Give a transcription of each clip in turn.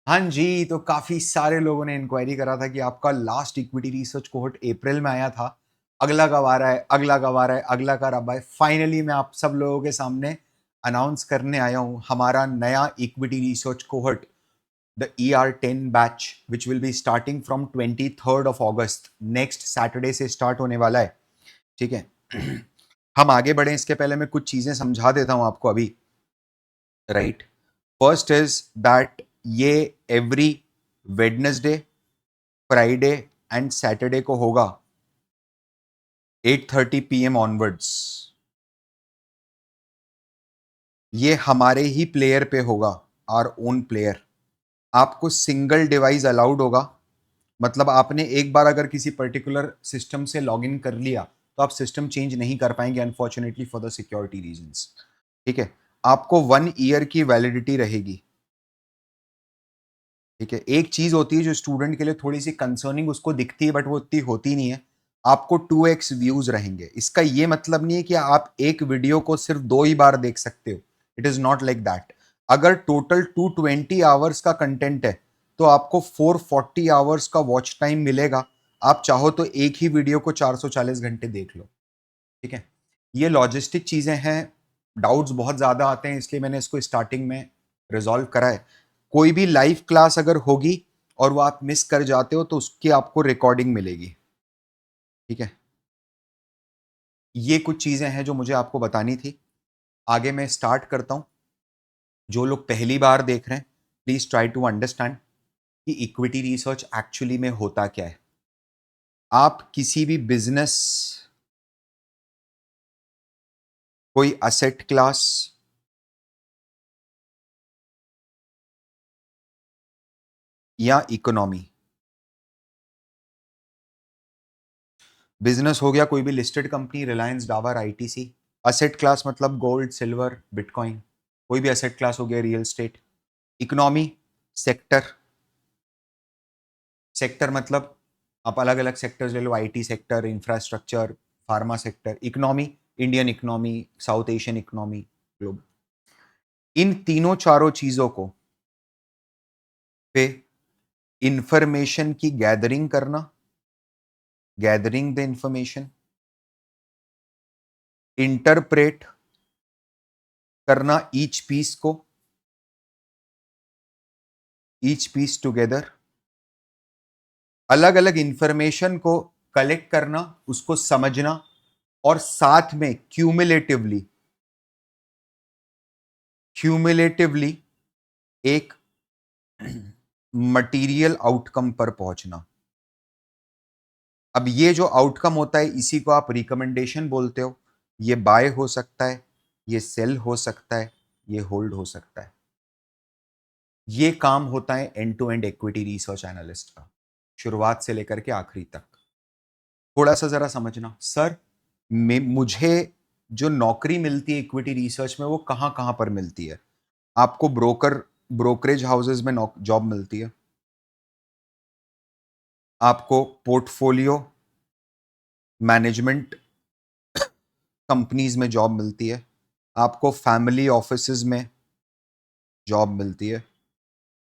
हाँ जी, तो काफ़ी सारे लोगों ने इंक्वायरी करा था कि आपका लास्ट इक्विटी रिसर्च कोहोर्ट अप्रैल में आया था। अगला कब आ रहा है? अगला कब आ रहा है? अगला कब है? फाइनली मैं आप सब लोगों के सामने अनाउंस करने आया हूँ हमारा नया equity research cohort, the ER10 batch which will be starting from 23rd of August, next Saturday से स्टार्ट होने वाला है। ठीक है? हम आगे बढ़ें इसके पहले मैं कुछ चीज़ें समझा देता हूँ आपको अभी, राइट? फर्स्ट इज दैट ये every Wednesday, Friday and Saturday को होगा 8:30 PM ऑनवर्ड्स। ये हमारे ही प्लेयर पे होगा, आर ओन प्लेयर। आपको सिंगल डिवाइस अलाउड होगा, मतलब आपने एक बार अगर किसी पर्टिकुलर सिस्टम से लॉगिन कर लिया तो आप सिस्टम चेंज नहीं कर पाएंगे unfortunately for the security reasons. ठीक है? आपको 1 ईयर की वैलिडिटी रहेगी। ठीक है? एक चीज होती है जो स्टूडेंट के लिए थोड़ी सी कंसर्निंग उसको दिखती है बट वो उतनी होती नहीं है। आपको 2x व्यूज रहेंगे। इसका ये मतलब नहीं है कि आप एक वीडियो को सिर्फ 2 ही बार देख सकते हो। It is not like that. अगर टोटल 220 आवर्स का कंटेंट है तो आपको 440 आवर्स का वॉच टाइम मिलेगा। आप चाहो तो एक ही वीडियो को 440 घंटे देख लो। ठीक है? ये लॉजिस्टिक चीजें हैं। डाउट्स बहुत ज्यादा आते हैं इसलिए मैंने इसको स्टार्टिंग में रिजॉल्व करा है। कोई भी लाइव क्लास अगर होगी और वो आप मिस कर जाते हो तो उसकी आपको रिकॉर्डिंग मिलेगी। ठीक है? ये कुछ चीजें हैं जो मुझे आपको बतानी थी। आगे मैं स्टार्ट करता हूं। जो लोग पहली बार देख रहे हैं, प्लीज ट्राई टू अंडरस्टैंड कि इक्विटी रिसर्च एक्चुअली में होता क्या है। आप किसी भी बिजनेस, कोई असेट क्लास या इकोनॉमी, बिजनेस हो गया कोई भी listed company, Reliance, Dabur, ITC. Asset class मतलब गोल्ड, सिल्वर, बिटकॉइन। कोई भी असेट क्लास हो गया, real estate. Economy, sector. Sector मतलब आप अलग अलग सेक्टर्स ले लो, IT sector, infrastructure, pharma sector. Economy, Indian economy, South Asian economy, global. इन तीनों चारों चीजों को पे इंफॉर्मेशन की गैदरिंग करना, गैदरिंग द इंफॉर्मेशन, इंटरप्रेट करना ईच पीस को, ईच पीस टुगेदर, अलग अलग इंफॉर्मेशन को कलेक्ट करना, उसको समझना, और साथ में क्यूमुलेटिवली क्यूमुलेटिवली एक मटेरियल आउटकम पर पहुंचना। अब ये जो आउटकम होता है इसी को आप रिकमेंडेशन बोलते हो। ये बाय हो सकता है, ये सेल हो सकता है, ये होल्ड हो सकता है। ये काम होता है end to end equity research analyst का, शुरुआत से लेकर के आखिरी तक। थोड़ा सा जरा समझना सर, मुझे जो नौकरी मिलती है इक्विटी रिसर्च में वो कहां कहां पर मिलती है? आपको ब्रोकरेज हाउसेज में जॉब मिलती है। आपको पोर्टफोलियो मैनेजमेंट कंपनीज में जॉब मिलती है। आपको फैमिली ऑफिसेज में जॉब मिलती है।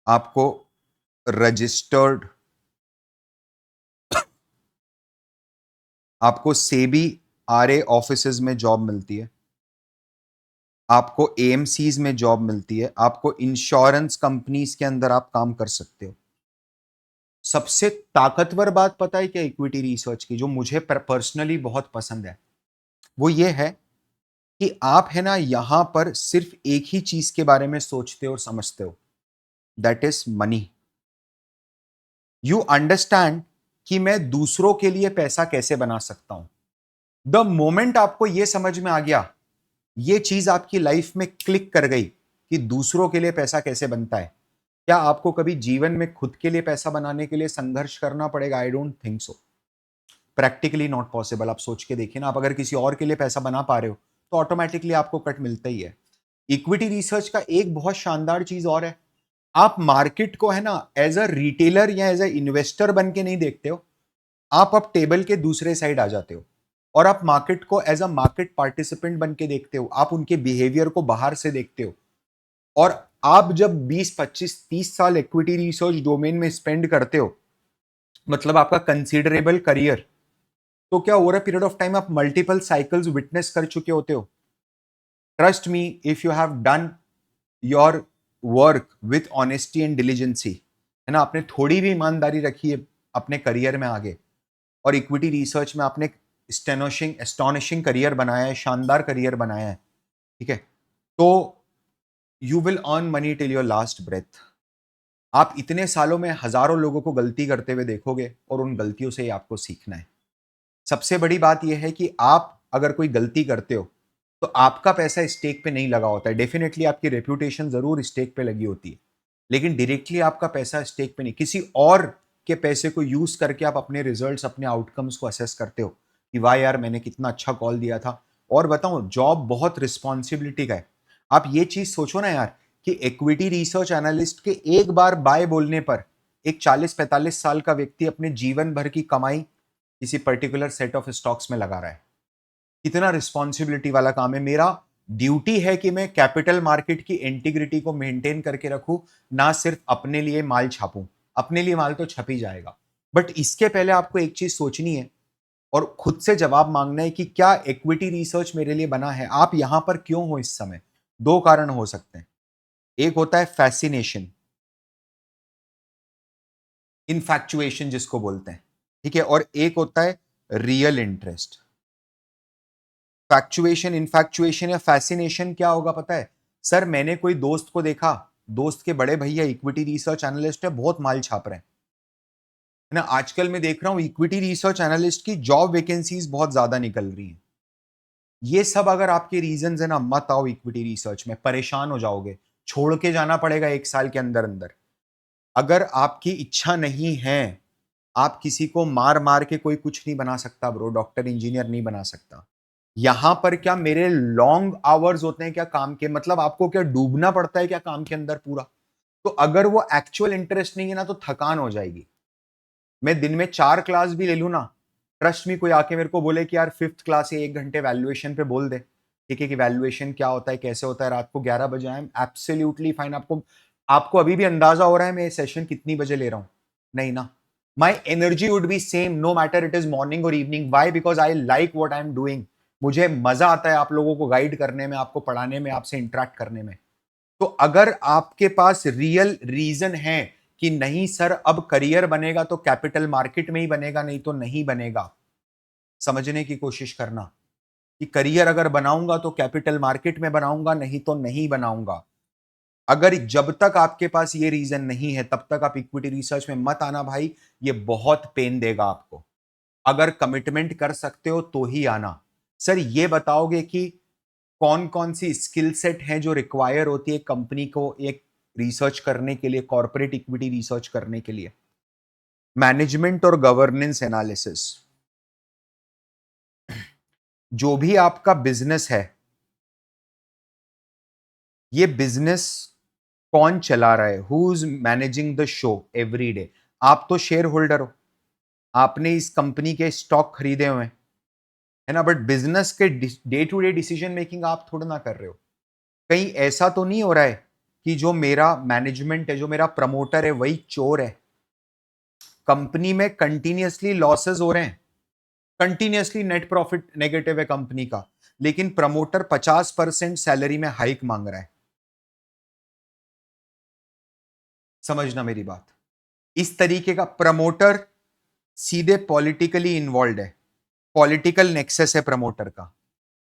आपको रजिस्टर्ड, आपको सेबी आरए ऑफिसेज में जॉब मिलती है। आपको एएमसीज में जॉब मिलती है। आपको इंश्योरेंस कंपनीज के अंदर आप काम कर सकते हो। सबसे ताकतवर बात पता है क्या इक्विटी रिसर्च की, जो मुझे पर्सनली बहुत पसंद है, वो ये है कि आप है ना यहां पर सिर्फ एक ही चीज के बारे में सोचते हो और समझते हो, that is money. You understand कि मैं दूसरों के लिए पैसा कैसे बना सकता हूं। द मोमेंट आपको यह समझ में आ गया, ये चीज आपकी लाइफ में क्लिक कर गई कि दूसरों के लिए पैसा कैसे बनता है, क्या आपको कभी जीवन में खुद के लिए पैसा बनाने के लिए संघर्ष करना पड़ेगा? I don't think so. Practically not possible. आप सोच के देखिए ना, आप अगर किसी और के लिए पैसा बना पा रहे हो तो ऑटोमेटिकली आपको कट मिलता ही है। इक्विटी रिसर्च का एक बहुत शानदार चीज और है, आप मार्केट को है ना एज अ रिटेलर या एज अ इन्वेस्टर बन के नहीं देखते हो। आप अब टेबल के दूसरे साइड आ जाते हो और आप मार्केट को एज अ मार्केट पार्टिसिपेंट बन के देखते हो। आप उनके बिहेवियर को बाहर से देखते हो और आप जब 20, 25, 30 साल इक्विटी रिसर्च डोमेन में स्पेंड करते हो, मतलब आपका कंसीडरेबल करियर, तो क्या over a period of time आप मल्टीपल साइकिल्स विटनेस कर चुके होते हो। Trust me, if you have done your work with honesty and diligency, है ना, आपने थोड़ी भी ईमानदारी रखी है अपने करियर में आगे, और इक्विटी रिसर्च में आपने एस्टोनिशिंग एस्टोनिशिंग करियर बनाया है, शानदार करियर बनाया है, ठीक है, तो you will earn money till your last breath. आप इतने सालों में हजारों लोगों को गलती करते हुए देखोगे और उन गलतियों से ही आपको सीखना है। सबसे बड़ी बात यह है कि आप अगर कोई गलती करते हो तो आपका पैसा स्टेक पे नहीं लगा होता है। डेफिनेटली आपकी रेप्यूटेशन जरूर स्टेक पे लगी होती है, लेकिन डायरेक्टली आपका पैसा स्टेक पे नहीं, किसी और के पैसे को यूज करके आप अपने रिजल्ट्स, अपने आउटकम्स को असेस करते हो कि वाह यार मैंने कितना अच्छा कॉल दिया था। और बताऊं, जॉब बहुत रिस्पॉन्सिबिलिटी का है। आप ये चीज सोचो ना यार, कि इक्विटी रिसर्च एनालिस्ट के एक बार बाय बोलने पर एक 40-45 साल का व्यक्ति अपने जीवन भर की कमाई किसी पर्टिकुलर सेट ऑफ स्टॉक्स में लगा रहा है। कितना रिस्पॉन्सिबिलिटी वाला काम है। मेरा ड्यूटी है कि मैं कैपिटल मार्केट की इंटीग्रिटी को मेंटेन करके रखूं, ना सिर्फ अपने लिए माल छापूं। अपने लिए माल तो छप ही जाएगा, बट इसके पहले आपको एक चीज सोचनी है और खुद से जवाब मांगना है कि क्या इक्विटी रिसर्च मेरे लिए बना है। आप यहां पर क्यों हो इस समय? दो कारण हो सकते हैं। एक होता है फैसिनेशन, इनफैक्चुएशन जिसको बोलते हैं, ठीक है, और एक होता है रियल इंटरेस्ट। फैक्चुएशन, इनफैक्चुएशन या फैसिनेशन क्या होगा पता है? सर मैंने कोई दोस्त को देखा, दोस्त के बड़े भैया इक्विटी रिसर्च एनालिस्ट है, बहुत माल छाप रहे हैं, है ना। आजकल मैं देख रहा हूं इक्विटी रिसर्च एनालिस्ट की जॉब वैकेंसीज बहुत ज्यादा निकल रही हैं। ये सब अगर आपके रीजंस है ना, मत आओ इक्विटी रिसर्च में, परेशान हो जाओगे, छोड़ के जाना पड़ेगा एक साल के अंदर अंदर। अगर आपकी इच्छा नहीं है, आप किसी को मार मार के कोई कुछ नहीं बना सकता ब्रो, डॉक्टर इंजीनियर नहीं बना सकता। यहां पर क्या मेरे लॉन्ग आवर्स होते हैं क्या काम के, मतलब आपको क्या डूबना पड़ता है क्या काम के अंदर पूरा? तो अगर वो एक्चुअल इंटरेस्ट नहीं है ना, तो थकान हो जाएगी। मैं दिन में 4 क्लास भी ले लूं ना, ट्रस्ट में, कोई आके मेरे को बोले कि यार फिफ्थ क्लास से 1 घंटे वैल्यूएशन पे बोल दे, ठीक है, कि वैल्यूएशन क्या होता है, कैसे होता है, रात को 11 बजे, आई एम एब्सोल्युटली फाइन। आपको आपको अभी भी अंदाजा हो रहा है मैं सेशन कितनी बजे ले रहा हूं? नहीं ना। My energy would be same no matter it is morning और evening. Why? Because I like what I am doing. मुझे मजा आता है आप लोगों को गाइड करने में, आपको पढ़ाने में, आपसे इंटरेक्ट करने में। तो अगर आपके पास रियल रीजन है कि नहीं सर अब करियर बनेगा तो कैपिटल मार्केट में ही बनेगा, नहीं तो नहीं बनेगा, समझने की कोशिश करना कि करियर अगर बनाऊंगा तो कैपिटल मार्केट में बनाऊंगा, नहीं तो नहीं बनाऊंगा। अगर जब तक आपके पास ये रीजन नहीं है तब तक आप इक्विटी रिसर्च में मत आना भाई, ये बहुत पेन देगा आपको। अगर कमिटमेंट कर सकते हो तो ही आना। सर ये बताओगे कि कौन कौन सी स्किल सेट हैं जो रिक्वायर होती है कंपनी को एक रिसर्च करने के लिए, कॉर्पोरेट इक्विटी रिसर्च करने के लिए? मैनेजमेंट और गवर्नेंस एनालिसिस। जो भी आपका बिजनेस है, ये बिजनेस कौन चला रहा है, who is managing the show every day? आप तो शेयर होल्डर हो, आपने इस कंपनी के स्टॉक खरीदे हुए हैं, है ना, बट बिजनेस के day to day decision making आप थोड़ा ना कर रहे हो। कहीं ऐसा तो नहीं हो रहा है कि जो मेरा मैनेजमेंट है, जो मेरा प्रमोटर है, वही चोर है? कंपनी में कंटिन्यूअसली लॉसेस हो रहे हैं, कंटिन्यूअसली नेट प्रॉफिट नेगेटिव है कंपनी का, लेकिन प्रमोटर 50% सैलरी में हाइक मांग रहा है। समझना मेरी बात। इस तरीके का प्रमोटर सीधे पॉलिटिकली इन्वॉल्व है, पॉलिटिकल नेक्सस है प्रमोटर का।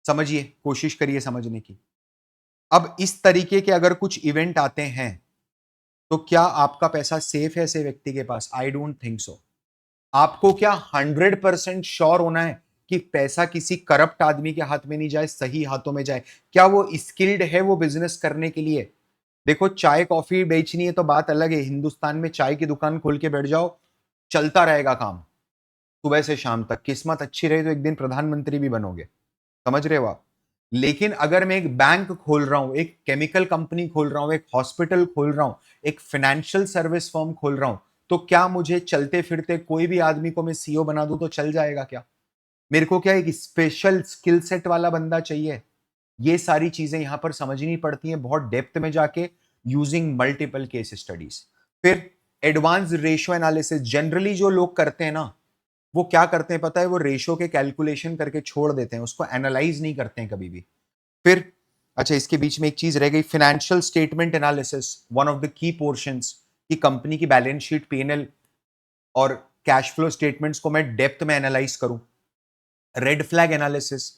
समझिए, कोशिश करिए समझने की। अब इस तरीके के अगर कुछ इवेंट आते हैं तो क्या आपका पैसा सेफ है ऐसे व्यक्ति के पास? I don't think so. आपको क्या 100% श्योर होना है कि पैसा किसी करप्ट आदमी के हाथ में नहीं जाए, सही हाथों में जाए? क्या वो स्किल्ड है वो बिजनेस करने के लिए? देखो, चाय कॉफी बेचनी है तो बात अलग है, हिंदुस्तान में चाय की दुकान खोल के बैठ जाओ, चलता रहेगा काम सुबह से शाम तक। किस्मत अच्छी रही तो एक दिन प्रधानमंत्री भी बनोगे, समझ रहे हो आप। लेकिन अगर मैं एक बैंक खोल रहा हूं, एक केमिकल कंपनी खोल रहा हूं, एक हॉस्पिटल खोल रहा हूं, एक फाइनेंशियल सर्विस फर्म खोल रहा हूं, तो क्या मुझे चलते फिरते कोई भी आदमी को मैं सीईओ बना दूं तो चल जाएगा क्या? मेरे को क्या एक स्पेशल स्किल सेट वाला बंदा चाहिए? ये सारी चीजें यहां पर समझनी पड़ती हैं बहुत डेप्थ में जाके। Using multiple case studies. फिर एडवांस रेशियो एनालिसिस, जनरली जो लोग करते हैं ना, वो क्या करते हैं पता है, वो रेशियो के कैलकुलेशन करके छोड़ देते हैं, उसको एनालाइज नहीं करते हैं कभी भी। फिर अच्छा, इसके बीच में एक चीज रह गई, financial statement analysis, one of the key portions, कि कंपनी की बैलेंस शीट, पीएनएल और कैश फ्लो स्टेटमेंट्स को मैं डेप्थ में एनालाइज करूं। रेड फ्लैग एनालिसिस,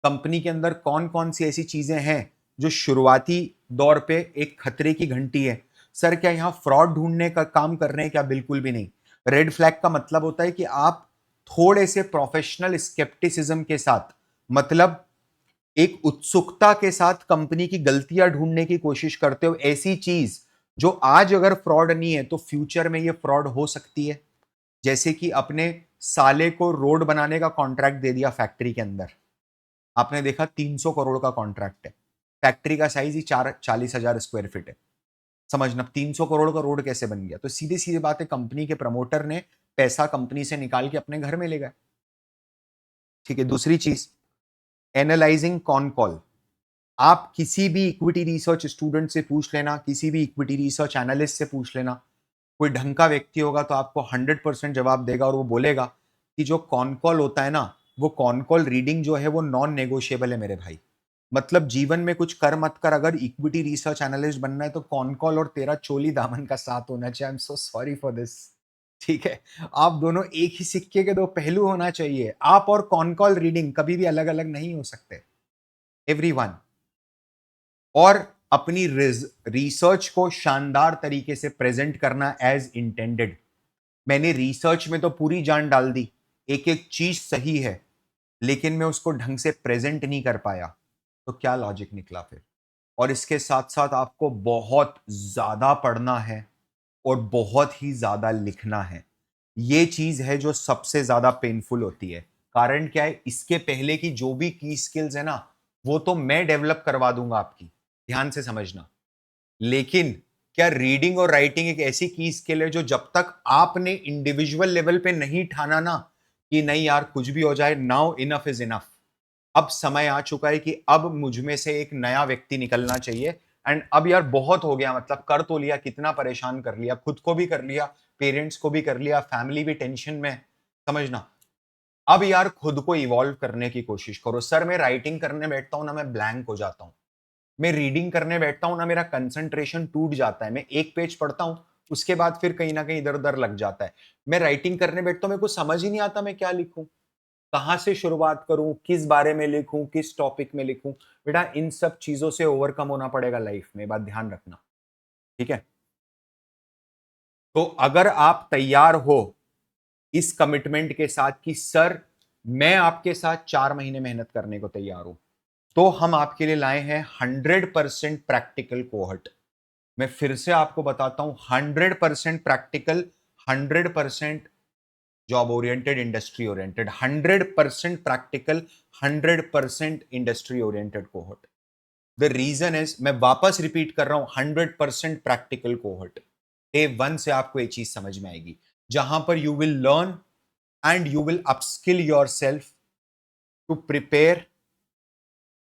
कंपनी के अंदर कौन कौन सी ऐसी चीजें हैं जो शुरुआती दौर पे एक खतरे की घंटी है। सर क्या यहां फ्रॉड ढूंढने का काम कर रहे हैं क्या? बिल्कुल भी नहीं। रेड फ्लैग का मतलब होता है कि आप थोड़े से प्रोफेशनल स्केप्टिसिज्म के साथ, मतलब एक उत्सुकता के साथ कंपनी की गलतियां ढूंढने की कोशिश करते हो, ऐसी चीज जो आज अगर फ्रॉड नहीं है तो फ्यूचर में ये फ्रॉड हो सकती है। जैसे कि अपने साले को रोड बनाने का कॉन्ट्रैक्ट दे दिया फैक्ट्री के अंदर, आपने देखा 300 करोड़ का कॉन्ट्रैक्ट है, फैक्ट्री का साइज ही 40,000 स्क्वायर फीट है। समझना 300 करोड़ का रोड कैसे बन गया? तो सीधी सीधी बात है, कंपनी के प्रमोटर ने पैसा कंपनी से निकाल के अपने घर में ले गए। ठीक है, दूसरी चीज, एनालाइजिंग कॉन कॉल। आप किसी भी इक्विटी रिसर्च स्टूडेंट से पूछ लेना, किसी भी इक्विटी रिसर्च एनालिस्ट से पूछ लेना, कोई ढंग का व्यक्ति होगा तो आपको 100% जवाब देगा, और वो बोलेगा कि जो कॉन कॉल होता है ना, वो कॉन कॉल रीडिंग जो है वो नॉन नेगोशिएबल है मेरे भाई। मतलब जीवन में कुछ कर मत कर, अगर इक्विटी रिसर्च एनालिस्ट बनना है तो कॉन कॉल और तेरा चोली दामन का साथ होना चाहिए। I am so sorry for this. ठीक है, आप दोनों एक ही सिक्के के दो पहलू होना चाहिए। आप और कॉन कॉल रीडिंग कभी भी अलग अलग नहीं हो सकते, एवरीवन। और अपनी रिसर्च को शानदार तरीके से प्रेजेंट करना एज इंटेंडेड। मैंने रिसर्च में तो पूरी जान डाल दी, एक एक चीज सही है, लेकिन मैं उसको ढंग से प्रेजेंट नहीं कर पाया, तो क्या लॉजिक निकला फिर? और इसके साथ साथ आपको बहुत ज्यादा पढ़ना है और बहुत ही ज्यादा लिखना है। ये चीज है जो सबसे ज्यादा पेनफुल होती है। कारण क्या है, इसके पहले की जो भी की स्किल्स है ना, वो तो मैं डेवलप करवा दूंगा आपकी, ध्यान से समझना। लेकिन क्या रीडिंग और राइटिंग एक ऐसी की स्किल है जो जब तक आपने इंडिविजुअल लेवल पे नहीं ठाना ना कि नहीं यार कुछ भी हो जाए, नाउ इनफ इज इनफ, अब समय आ चुका है कि अब मुझ में से एक नया व्यक्ति निकलना चाहिए, एंड अब यार बहुत हो गया, मतलब कर तो लिया, कितना परेशान कर लिया, खुद को भी कर लिया, पेरेंट्स को भी कर लिया, फैमिली भी टेंशन में। समझना, अब यार खुद को इवॉल्व करने की कोशिश करो। सर मैं राइटिंग करने बैठता हूं ना, मैं ब्लैंक हो जाता हूं। मैं रीडिंग करने बैठता हूं ना, मेरा कंसंट्रेशन टूट जाता है। मैं एक पेज पढ़ता हूं, उसके बाद फिर कहीं ना कहीं इधर उधर लग जाता है। मैं राइटिंग करने बैठता हूं, मेरे को समझ ही नहीं आता मैं क्या लिखूं, कहां से शुरुआत करूं, किस बारे में लिखूं, किस टॉपिक में लिखूं। बेटा इन सब चीजों से ओवरकम होना पड़ेगा लाइफ में, बात ध्यान रखना। ठीक है, तो अगर आप तैयार हो इस कमिटमेंट के साथ कि सर मैं आपके साथ 4 महीने मेहनत करने को तैयार हूं, तो हम आपके लिए लाए हैं 100% प्रैक्टिकल कोहर्ट। मैं फिर से आपको बताता हूं, 100% practical, 100% job oriented, industry oriented, 100% practical, 100% industry oriented cohort. The reason is, मैं वापस रिपीट कर रहा हूं, 100% प्रैक्टिकल कोहर्ट। डे वन से आपको ये चीज समझ में आएगी, जहां पर you will learn and you will upskill your self to prepare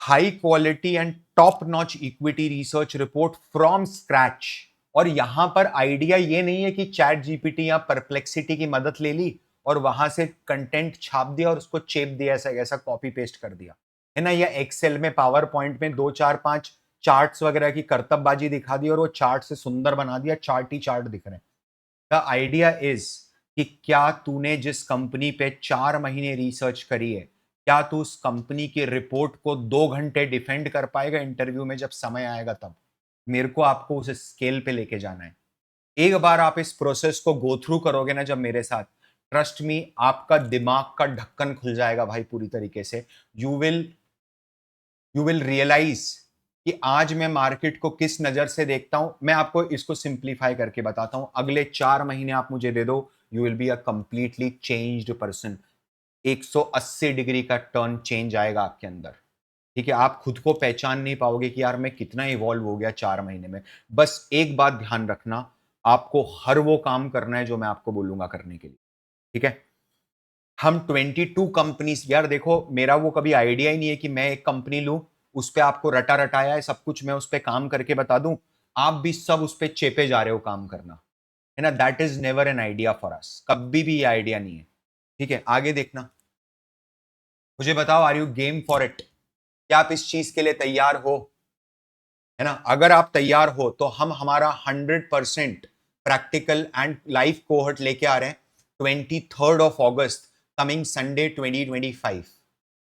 high quality and top notch equity research report from scratch. और यहां पर आइडिया ये नहीं है कि चैट जीपीटी या परप्लेक्सिटी की मदद ले ली और वहां से कंटेंट छाप दिया और उसको चेप दिया, ऐसा ऐसा कॉपी पेस्ट कर दिया, है ना, या एक्सेल में पावर पॉइंट में 2 4 5 चार्ट्स वगैरह की करतबबाजी दिखा दी और वो चार्ट से सुंदर बना दिया, चार्ट ही चार्ट दिख रहे हैं। द आइडिया इज कि क्या तूने जिस कंपनी पे 4 महीने रिसर्च करी है, क्या तू उस कंपनी की रिपोर्ट को 2 घंटे डिफेंड कर पाएगा इंटरव्यू में जब समय आएगा तब? मेरे को आपको उस स्केल पे लेके जाना है। एक बार आप इस प्रोसेस को गो थ्रू करोगे ना जब मेरे साथ, ट्रस्ट मी, आपका दिमाग का ढक्कन खुल जाएगा भाई पूरी तरीके से। You will you will realise कि आज मैं मार्केट को किस नजर से देखता हूं। मैं आपको इसको सिंप्लीफाई करके बताता हूं, अगले 4 महीने आप मुझे दे दो, you will be a completely changed person. 180 degree का टर्न चेंज आएगा आपके अंदर। ठीक है, आप खुद को पहचान नहीं पाओगे कि यार मैं कितना इवॉल्व हो गया 4 महीने में। बस एक बात ध्यान रखना, आपको हर वो काम करना है जो मैं आपको बोलूंगा करने के लिए। ठीक है, हम 22 कंपनीज, यार देखो मेरा वो कभी आइडिया ही नहीं है कि मैं एक कंपनी लूं, उस पर आपको रटा रटाया है सब कुछ मैं उस पर काम करके बता दूं। आप भी सब उस पर चेपे जा रहे हो काम करना, है ना। That is never an idea for us, कभी भी ये आइडिया नहीं है। ठीक है, आगे देखना। मुझे बताओ, are you game for it? क्या आप इस चीज के लिए तैयार हो? है ना, अगर आप तैयार हो तो हम हमारा 100% प्रैक्टिकल एंड लाइव कोहर्ट लेके आ रहे हैं 23rd of August, coming Sunday 2025,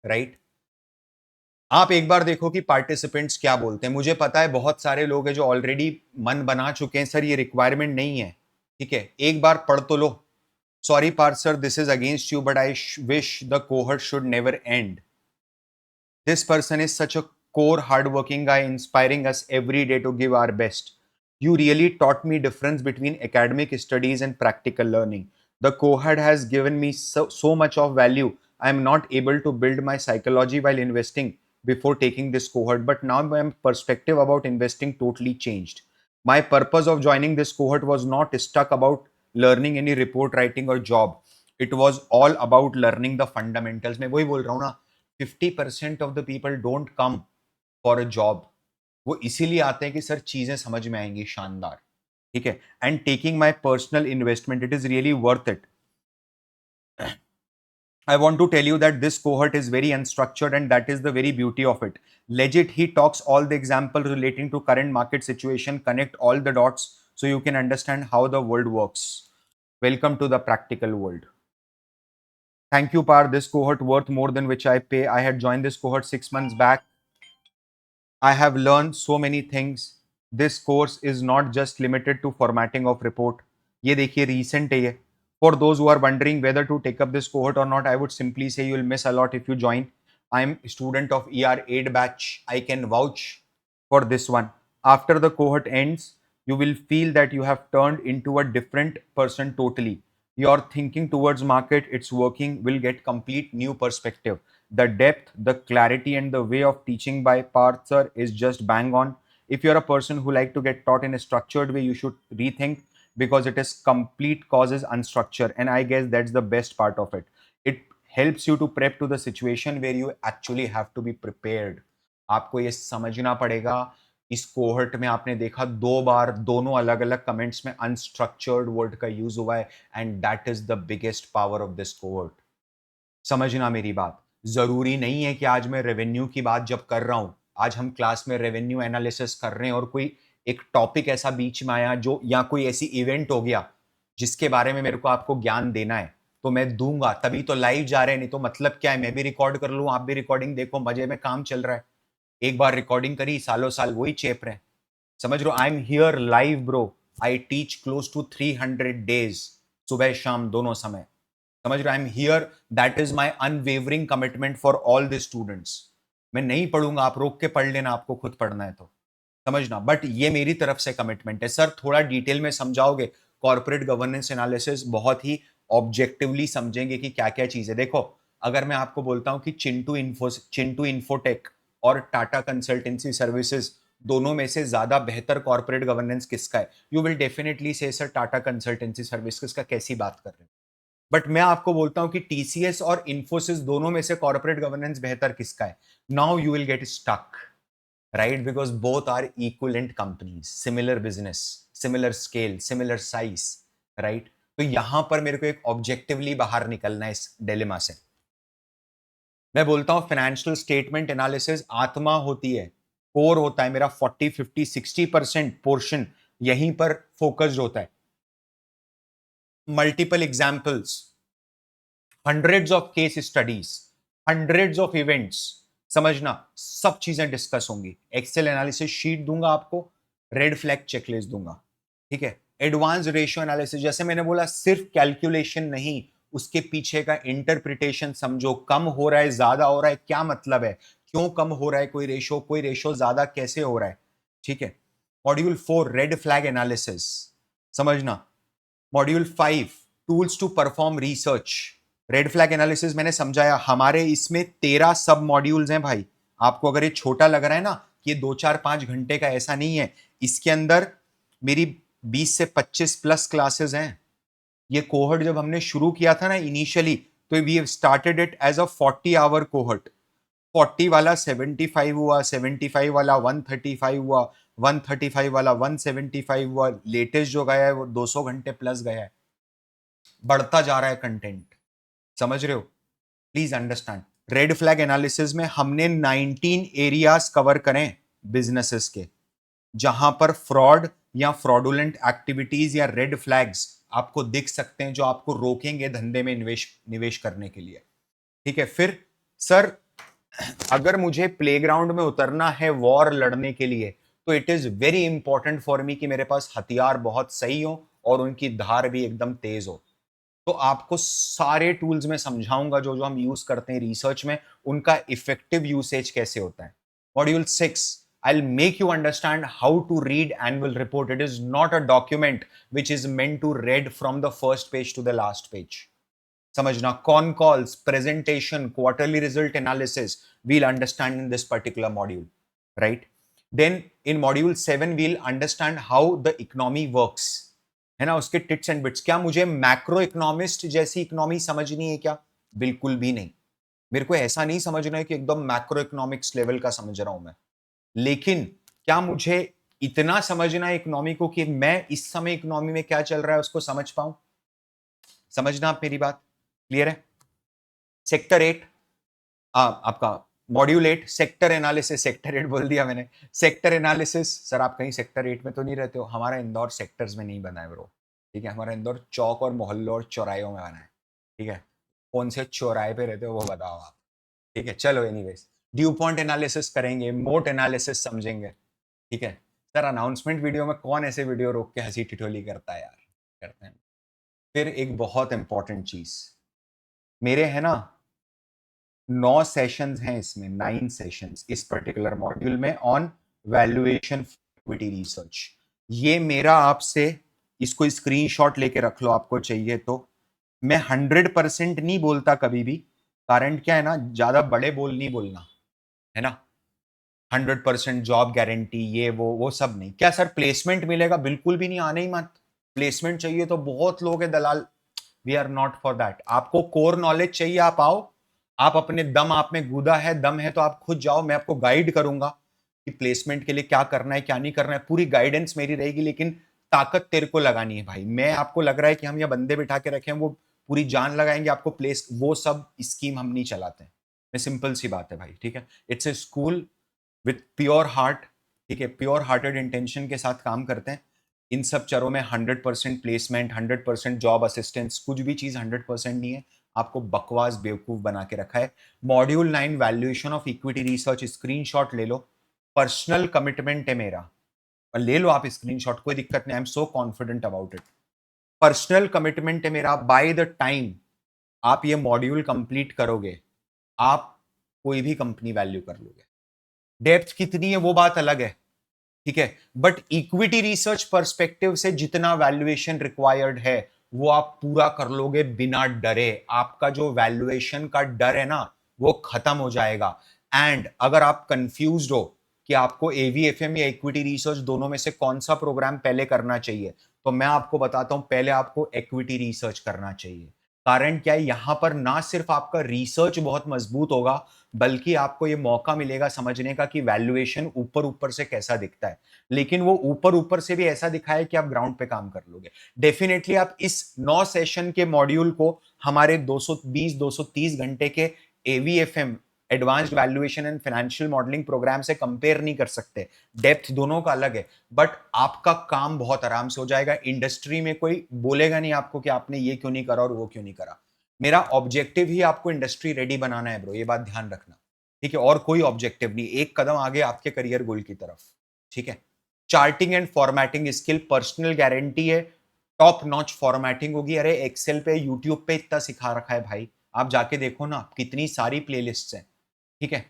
right. आप एक बार देखो कि पार्टिसिपेंट्स क्या बोलते हैं। मुझे पता है बहुत सारे लोग हैं जो ऑलरेडी मन बना चुके हैं, सर ये रिक्वायरमेंट नहीं है। ठीक है, एक बार पढ़ तो लो। Sorry Parth sir, this is against you, but I wish the cohort should never end. This person is such a core, hardworking guy, inspiring us every day to give our best. You really taught me difference between academic studies and practical learning. The cohort has given me so much of value. I am not able to build my psychology while investing before taking this cohort, but now my perspective about investing totally changed. My purpose of joining this cohort was not stuck about learning any report writing or job. It was all about learning the fundamentals. मैं वही बोल रहा हूँ ना, 50% of the people don't come for a job. वो इसीलिए आते हैं कि सर चीजें समझ में आएंगी शानदार। ठीक है, and taking my personal investment, it is really worth it. I want to tell you that this cohort is very unstructured, and that is the very beauty of it. Legit, he talks all the examples relating to current market situation, connect all the dots so you can understand how the world works. Welcome to the practical world. Thank you, Par. This cohort worth more than which I pay. I had joined this cohort 6 months back. I have learned so many things. This course is not just limited to formatting of report. ये देखिए recent है ये. For those who are wondering whether to take up this cohort or not, I would simply say you will miss a lot if you join. I am a student of ER8 batch. I can vouch for this one. After the cohort ends, you will feel that you have turned into a different person totally. Your thinking towards market, its working will get complete new perspective. The depth, the clarity, and the way of teaching by Parth sir is just bang on. If you're a person who like to get taught in a structured way, you should rethink, because it is complete causes unstructured, and I guess that's the best part of it. It helps you to prep to the situation where you actually have to be prepared. आपको ये समझना पड़ेगा। इस cohort में आपने देखा 2 बार दोनों अलग अलग कमेंट्स में अनस्ट्रक्चर्ड वर्ड का यूज हुआ है, and that is the biggest power of this cohort. समझना मेरी बात। जरूरी नहीं है कि आज मैं रेवेन्यू की बात जब कर रहा हूं, आज हम क्लास में रेवेन्यू एनालिसिस कर रहे हैं और कोई एक टॉपिक ऐसा बीच में आया जो, या कोई ऐसी इवेंट हो गया जिसके बारे में मेरे को आपको ज्ञान देना है, तो मैं दूंगा। तभी तो लाइव जा रहे हैं, नहीं तो मतलब क्या है, मैं भी रिकॉर्ड कर लूं, आप भी रिकॉर्डिंग देखो, मजे में काम चल रहा है। एक बार रिकॉर्डिंग करी, सालों साल वही चेप रहे हैं। समझ रहे हो? I am here live bro. I teach close to 300 days, सुबह शाम दोनों समय। समझ रहे? I am here, that is my unwavering commitment for all the students. मैं नहीं पढ़ूंगा, आप रोक के पढ़ लेना, आपको खुद पढ़ना है तो समझना, बट ये मेरी तरफ से कमिटमेंट है। सर थोड़ा डिटेल में समझाओगे? कॉर्पोरेट गवर्नेंस एनालिसिस बहुत ही ऑब्जेक्टिवली समझेंगे कि क्या क्या चीज है। देखो, अगर मैं आपको बोलता हूं कि चिंटू इन्फोटेक और टाटा कंसल्टेंसी सर्विसेज, दोनों में से ज्यादा बेहतर कॉर्पोरेट गवर्नेंस किसका है, यू विल डेफिनेटली से सर टाटा कंसल्टेंसी सर्विसेज का। कैसी बात कर रहे हैं? बट मैं आपको बोलता हूं कि टीसीएस और इन्फोसिस, दोनों में से कॉर्पोरेट गवर्नेंस बेहतर किसका है? Now you will get stuck, right? Because both are equivalent companies, similar business, similar scale, similar size, right? तो यहां पर मेरे को एक ऑब्जेक्टिवली बाहर निकलना है इस डिलेमा से। मैं बोलता हूं फाइनेंशियल स्टेटमेंट एनालिसिस आत्मा होती है, कोर होता है मेरा। 40, 50, 60% पोर्शन यहीं पर फोकस्ड होता है। Multiple examples, hundreds of case studies, hundreds of events, समझना, सब चीजें डिस्कस होंगी। एक्सेल एनालिसिस शीट दूंगा आपको, रेड फ्लैग चेकलिस्ट दूंगा। ठीक है, एडवांस रेशियो एनालिसिस, जैसे मैंने बोला, सिर्फ कैलकुलेशन नहीं, उसके पीछे का इंटरप्रिटेशन समझो। कम हो रहा है, ज्यादा हो रहा है, क्या मतलब है, क्यों कम हो रहा है कोई रेशो ज्यादा कैसे हो रहा है। ठीक है, मॉड्यूल 4 रेड फ्लैग एनालिसिस, समझना। Module 5 tools to perform research. Red flag analysis मैंने समझाया, हमारे इसमें 13 सब मॉड्यूल्स हैं भाई। आपको अगर ये छोटा लग रहा है ना, कि ये 2, 4, 5 घंटे का, ऐसा नहीं है। इसके अंदर मेरी 20 से 25 प्लस क्लासेस हैं। ये कोहर्ट जब हमने शुरू किया था ना इनिशियली, तो we have started it as a 40 hour cohort. 40 वाला 75 हुआ, 75 वाला 135 हुआ, 135 वाला 175 हुआ, लेटेस्ट जो गया है वो 200 घंटे प्लस गया है, बढ़ता जा रहा है कंटेंट। समझ रहे हो? Please understand. Red flag analysis में हमने 19 एरियाज कवर करें बिजनेसेस के, जहां पर फ्रॉड या फ्रॉडुलेंट एक्टिविटीज या रेड फ्लैग्स आपको दिख सकते हैं, जो आपको रोकेंगे धंधे में निवेश निवेश करने के लिए। ठीक है। फिर सर, अगर मुझे प्लेग्राउंड में उतरना है वॉर लड़ने के लिए, तो it is very important for मी कि मेरे पास हथियार बहुत सही हो और उनकी धार भी एकदम तेज हो। तो आपको सारे टूल्स में समझाऊंगा जो जो हम यूज करते हैं रिसर्च में, उनका इफेक्टिव यूसेज कैसे होता है। Module 6, I'll make you understand how to read annual report. It is not a document which is meant to read from the first page to the last page. समझना, con calls, presentation, quarterly result analysis, we'll understand in this particular module, right? Then in module 7 we'll understand how the economy works, है ना, उसके tits and bits. क्या मुझे macro economist जैसी economy समझनी है क्या? बिल्कुल भी नहीं। मेरे को ऐसा नहीं समझना है कि एकदम मैक्रो इकोनॉमिक्स लेवल का समझ रहा हूं मैं, लेकिन क्या मुझे इतना समझना है इकोनॉमी को कि मैं इस समय इकोनॉमी में क्या चल रहा है उसको समझ पाऊं? समझना आप मेरी बात? क्लियर है? सेक्टर 8, आपका मॉड्यूल 8, सेक्टर एनालिसिस। सेक्टर 8 बोल दिया मैंने, सेक्टर एनालिसिस। सर आप कहीं सेक्टर 8 में तो नहीं रहते हो? हमारा इंदौर सेक्टर्स में नहीं बना है ब्रो। ठीक है, हमारा इंदौर चौक और मोहल्लों और चौरायों में बना है। ठीक है, कौन से चौराहे पे रहते हो वो बताओ आप। ठीक है, चलो एनीवेज, ड्यू पॉइंट एनालिसिस करेंगे, मोट एनालिसिस समझेंगे। ठीक है सर, अनाउंसमेंट वीडियो में कौन ऐसे वीडियो रोक के हंसी ठिठोली करता है यार? करते हैं। फिर एक बहुत इंपॉर्टेंट चीज, मेरे है ना 9 सेशंस हैं इसमें, 9 सेशंस इस पर्टिकुलर मॉड्यूल में ऑन वैल्यूएशन इक्विटी रिसर्च। ये मेरा आपसे, इसको स्क्रीनशॉट लेके रख लो आपको चाहिए तो। मैं 100% नहीं बोलता कभी भी, कारण क्या है ना, ज्यादा बड़े बोल नहीं बोलना, है ना। 100% जॉब गारंटी, ये वो सब नहीं। क्या सर प्लेसमेंट मिलेगा? बिल्कुल भी नहीं, आने ही मत। प्लेसमेंट चाहिए तो बहुत लोग हैं दलाल, we are not for that. आपको कोर नॉलेज चाहिए, आप आओ, आप अपने दम आप में गूदा है, दम है तो आप खुद जाओ, मैं आपको गाइड करूंगा कि प्लेसमेंट के लिए क्या करना है क्या नहीं करना है, पूरी गाइडेंस मेरी रहेगी। लेकिन ताकत तेरे को लगानी है भाई। मैं आपको लग रहा है कि हम ये बंदे बिठा के रखे हैं, वो पूरी जान लगाएंगे आपको प्लेस, वो सब स्कीम हम नहीं चलाते हैं। मैं सिंपल सी बात है भाई, ठीक है। It's a school with pure heart, ठीक है, प्योर हार्टेड इंटेंशन के साथ काम करते हैं। इन सब चरों में 100% प्लेसमेंट, 100% जॉब असिस्टेंस, कुछ भी चीज 100% नहीं है। आपको बकवास बेवकूफ बना के रखा है। Module 9 valuation of equity research, screenshot ले लो। पर्सनल कमिटमेंट है मेरा, और ले लो आप स्क्रीनशॉट, कोई दिक्कत नहीं, I am so confident about it. Personal commitment है मेरा, बाय द टाइम आप ये मॉड्यूल कंप्लीट करोगे, आप कोई भी कंपनी वैल्यू कर लोगे। डेप्थ कितनी है वो बात अलग है, ठीक है, बट इक्विटी रिसर्च पर्सपेक्टिव से जितना वैल्यूएशन रिक्वायर्ड है वो आप पूरा कर लोगे बिना डरे। आपका जो वैल्यूएशन का डर है ना, वो खत्म हो जाएगा। एंड अगर आप कंफ्यूज्ड हो कि आपको एवीएफएम या इक्विटी रिसर्च दोनों में से कौन सा प्रोग्राम पहले करना चाहिए, तो मैं आपको बताता हूं, पहले आपको इक्विटी रिसर्च करना चाहिए। कारण क्या है, यहां पर ना सिर्फ आपका रिसर्च बहुत मजबूत होगा, बल्कि आपको यह मौका मिलेगा समझने का कि वैल्यूएशन ऊपर ऊपर से कैसा दिखता है। लेकिन वो ऊपर ऊपर से भी ऐसा दिखा है कि आप ग्राउंड पे काम कर लोगे। डेफिनेटली आप इस 9 सेशन के मॉड्यूल को हमारे 220 230 घंटे के AVFM, advanced valuation and financial modelling programme से कंपेयर नहीं कर सकते। डेप्थ दोनों का अलग है, बट आपका काम बहुत आराम से हो जाएगा। इंडस्ट्री में कोई बोलेगा नहीं आपको कि आपने ये क्यों नहीं करा और वो क्यों नहीं करा। मेरा ऑब्जेक्टिव ही आपको इंडस्ट्री रेडी बनाना है ब्रो, ये बात ध्यान रखना, ठीक है। और कोई ऑब्जेक्टिव नहीं, एक कदम आगे आपके करियर गोल की तरफ, ठीक है। Charting and formatting skill, personal guarantee है, टॉप नॉच फॉर्मेटिंग होगी। अरे एक्सेल पे, यूट्यूब पे इतना सिखा रखा है भाई, आप जाके देखो ना, कितनी सारी प्लेलिस्ट्स हैं, ठीक है।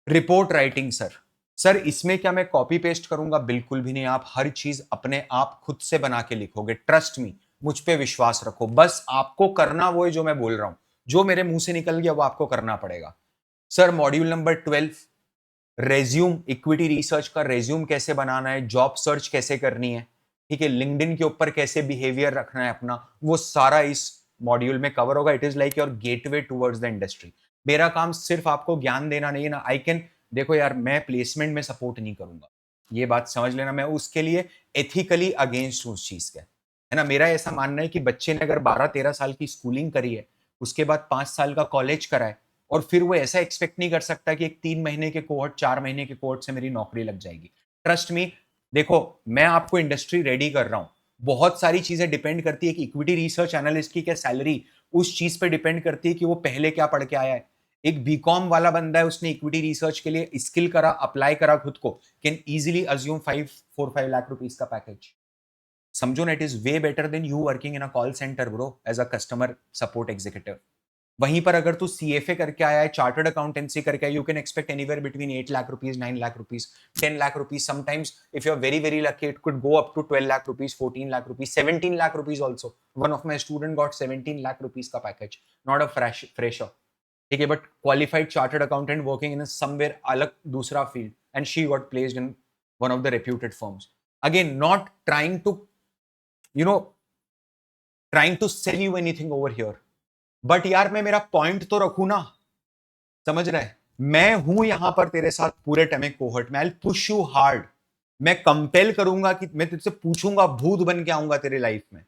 रिपोर्ट राइटिंग सर, सर इसमें क्या मैं कॉपी पेस्ट करूंगा? बिल्कुल भी नहीं। आप हर चीज अपने आप खुद से बना के लिखोगे, ट्रस्ट मी, मुझ पे विश्वास रखो। बस आपको करना वो है जो मैं बोल रहा हूं, जो मेरे मुंह से निकल गया वो आपको करना पड़ेगा। Sir module number 12, resume, equity research का रेज्यूम कैसे बनाना है, जॉब सर्च कैसे करनी है, ठीक है, लिंक्डइन के ऊपर कैसे बिहेवियर रखना है अपना, वो सारा इस मॉड्यूल में कवर होगा। It is like your gateway towards the industry. मेरा काम सिर्फ आपको ज्ञान देना नहीं है ना, आई कैन, देखो यार मैं प्लेसमेंट में सपोर्ट नहीं करूंगा, ये बात समझ लेना, मैं उसके लिए एथिकली अगेंस्ट हूँ उस चीज़ के, है ना? मेरा ऐसा मानना है कि बच्चे ने अगर 12-13 साल की स्कूलिंग करी है, उसके बाद 5 साल का कॉलेज करा है और फिर वो ऐसा एक्सपेक्ट नहीं कर सकता कि एक 3 महीने के कोहॉर्ट, 4 महीने के कोहॉर्ट से मेरी नौकरी लग जाएगी। ट्रस्ट मी, देखो, मैं आपको इंडस्ट्री रेडी कर रहा हूँ। बहुत सारी चीज़ें डिपेंड करती है कि इक्विटी रिसर्च एनालिस्ट की क्या सैलरी, उस चीज़ पे डिपेंड करती है कि वो पहले क्या पढ़ के आया है। एक बीकॉम वाला बंदा है, उसने इक्विटी रिसर्च के लिए स्किल करा, अप्लाई करा खुद को, can easily assume 4-5 lakh rupees का पैकेज। समझो ना, it is way better than you working in a call centre bro, as a customer support executive. वहीं पर अगर तू सीएफए करके आया है, चार्टर्ड अकाउंटेंसी करके आया, you can expect anywhere between 8 lakh rupees, 9 lakh rupees, 10 lakh rupees, sometimes if you're very very lucky it could go up to 12 lakh rupees, 14 lakh rupees, 17 lakh rupees also. One of my student got 17 lakh rupees का package, not a fresher, ठीक है, but qualified chartered accountant working in somewhere अलग दूसरा field, and she got placed in one of the reputed firms. Again, not trying to, you know, trying to sell you anything over here, but यार मैं मेरा point तो रखू ना, समझ रहे? मैं हूं यहां पर तेरे साथ पूरे टाइम कोहर्ट में, आई पुश यू हार्ड। मैं कंपेल करूंगा कि मैं तुझसे पूछूंगा, भूत बन के आऊंगा तेरे लाइफ में,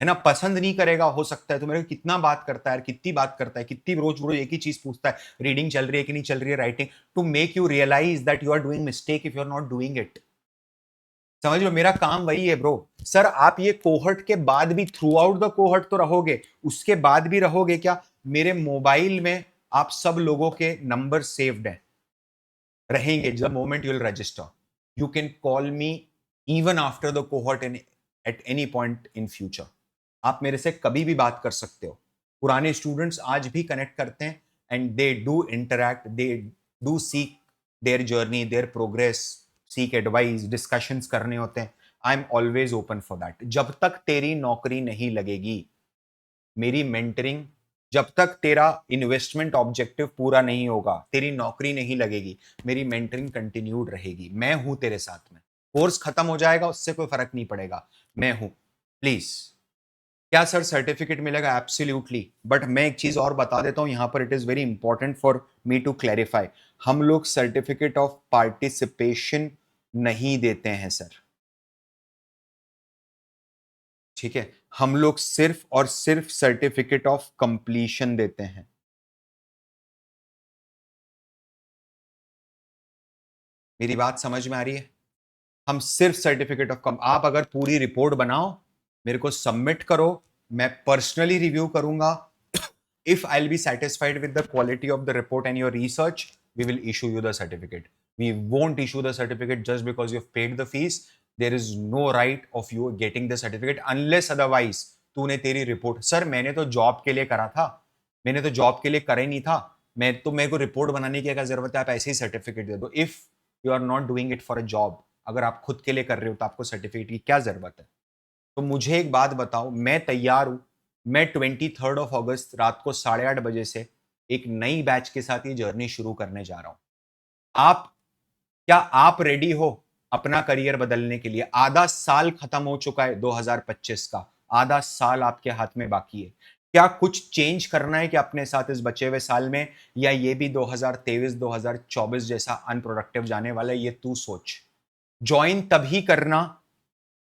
है ना? पसंद नहीं करेगा, हो सकता है तो मेरे को कितना बात करता है, कितनी बात करता है, कितनी रोज रोज एक ही चीज पूछता है, रीडिंग चल रही है कि नहीं चल रही है, writing, to make you realise that you are doing mistake if you are not doing it. समझ लो, मेरा काम वही है ब्रो। सर, आप ये कोहर्ट के बाद भी, थ्रू आउट द कोहर्ट तो रहोगे, उसके बाद भी रहोगे क्या? मेरे मोबाइल में आप सब लोगों के नंबर सेव्ड है, रहेंगे। The moment you will register, you can call me even after the cohort at any point in future. आप मेरे से कभी भी बात कर सकते हो। पुराने स्टूडेंट्स आज भी कनेक्ट करते हैं, and they do interact, they do seek their journey, there progress, seek advice, discussions करने होते हैं। I am always open for that. जब तक तेरी नौकरी नहीं लगेगी, मेरी मेंटरिंग, जब तक तेरा इन्वेस्टमेंट ऑब्जेक्टिव पूरा नहीं होगा, तेरी नौकरी नहीं लगेगी, मेरी मेंटरिंग कंटिन्यूड रहेगी। मैं हूं तेरे साथ में। कोर्स खत्म हो जाएगा, उससे कोई फर्क नहीं पड़ेगा, मैं हूं। प्लीज। क्या सर सर्टिफिकेट मिलेगा? एब्सोल्युटली। बट मैं एक चीज और बता देता हूं यहां पर, it is very important for me to clarify. हम लोग सर्टिफिकेट ऑफ पार्टिसिपेशन नहीं देते हैं सर, ठीक है? हम लोग सिर्फ और सिर्फ सर्टिफिकेट ऑफ कंप्लीशन देते हैं। मेरी बात समझ में आ रही है? हम सिर्फ सर्टिफिकेट ऑफ कम, आप अगर पूरी रिपोर्ट बनाओ, मेरे को सबमिट करो, मैं पर्सनली रिव्यू करूंगा। If I will be satisfied with the quality of the report and your research, we will issue you the certificate. We won't issue the certificate just because you've paid the fees. There is no right of you getting the certificate unless otherwise तूने तेरी report, sir मैंने तो job के लिए करा था, मैंने तो जॉब के लिए करा ही नहीं था, मैं तो, मेरे को रिपोर्ट बनाने की क्या जरूरत है? आप ऐसे ही सर्टिफिकेट दे दो। If you are not doing it for a job, अगर आप खुद के लिए कर रहे हो तो आपको सर्टिफिकेट की क्या जरूरत है? तो मुझे एक बात बताओ, मैं तैयार हूं। मैं 23 अगस्त रात को 8:30 बजे से एक नई बैच के साथ ये जर्नी शुरू करने जा रहा हूं। आप, क्या आप रेडी हो अपना करियर बदलने के लिए? आधा साल खत्म हो चुका है 2025 का, आधा साल आपके हाथ में बाकी है। क्या कुछ चेंज करना है कि अपने साथ इस बचे हुए साल में, या ये भी 2023-2024 जैसा अनप्रोडक्टिव जाने वाला है? ये तू सोच। ज्वाइन तभी करना,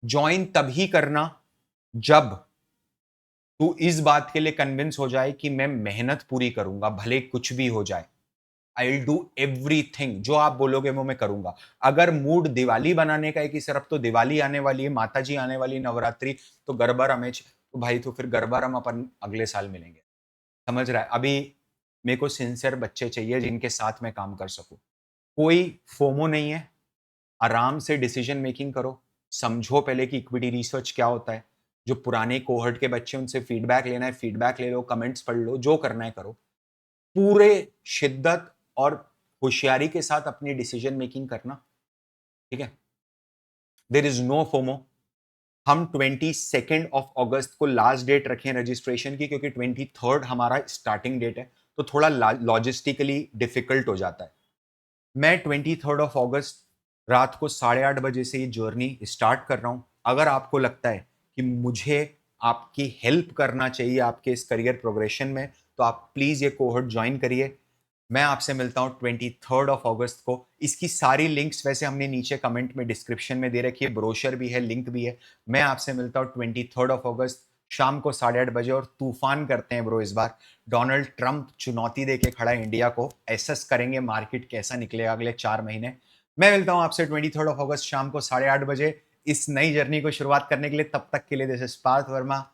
ज्वाइन तभी करना जब तू इस बात के लिए कन्विंस हो जाए कि मैं मेहनत पूरी करूंगा, भले कुछ भी हो जाए। आई विल डू एवरीथिंग, जो आप बोलोगे वो मैं करूंगा। अगर मूड दिवाली बनाने का है कि सर अब तो दिवाली आने वाली है, माता जी आने वाली, नवरात्रि, तो गरबा रमेश, तो भाई तो फिर गरबा रम अपन अगले साल मिलेंगे। समझ रहा है? अभी मेरे को सिंसियर बच्चे चाहिए जिनके साथ मैं काम कर सकूं। कोई फोमो नहीं है, आराम से डिसीजन मेकिंग करो। समझो पहले कि इक्विटी रिसर्च क्या होता है। जो पुराने कोहर्ट के बच्चे, उनसे फीडबैक लेना है, फीडबैक ले लो, कमेंट्स पढ़ लो, जो करना है करो। पूरे शिद्दत और होशियारी के साथ अपनी डिसीजन मेकिंग करना, ठीक है? There is no FOMO. हम 22 अगस्त को लास्ट डेट रखें रजिस्ट्रेशन की, क्योंकि 23 हमारा स्टार्टिंग डेट है, तो थोड़ा लॉजिस्टिकली डिफिकल्ट हो जाता है। मैं 23 अगस्त रात को 8:30 बजे से ये जर्नी स्टार्ट कर रहा हूं। अगर आपको लगता है कि मुझे आपकी हेल्प करना चाहिए आपके इस करियर प्रोग्रेशन में, तो आप प्लीज ये कोहर्ट ज्वाइन करिए। मैं आपसे मिलता हूँ 23rd ऑफ अगस्त को। इसकी सारी लिंक्स वैसे हमने नीचे कमेंट में डिस्क्रिप्शन में दे रखी है, ब्रोशर भी है, लिंक भी है। मैं आपसे मिलता हूँ 23rd ऑफ अगस्त शाम को 8:30 बजे और तूफान करते हैं ब्रो इस बार। डोनाल्ड ट्रंप चुनौती देके खड़ा है इंडिया को, एसेस करेंगे मार्केट कैसा निकलेगा अगले 4 महीने। मैं मिलता हूँ आपसे 23rd ऑफ अगस्त शाम को 8:30 बजे इस नई जर्नी को शुरुआत करने के लिए। तब तक के लिए दिस इज पार्थ वर्मा।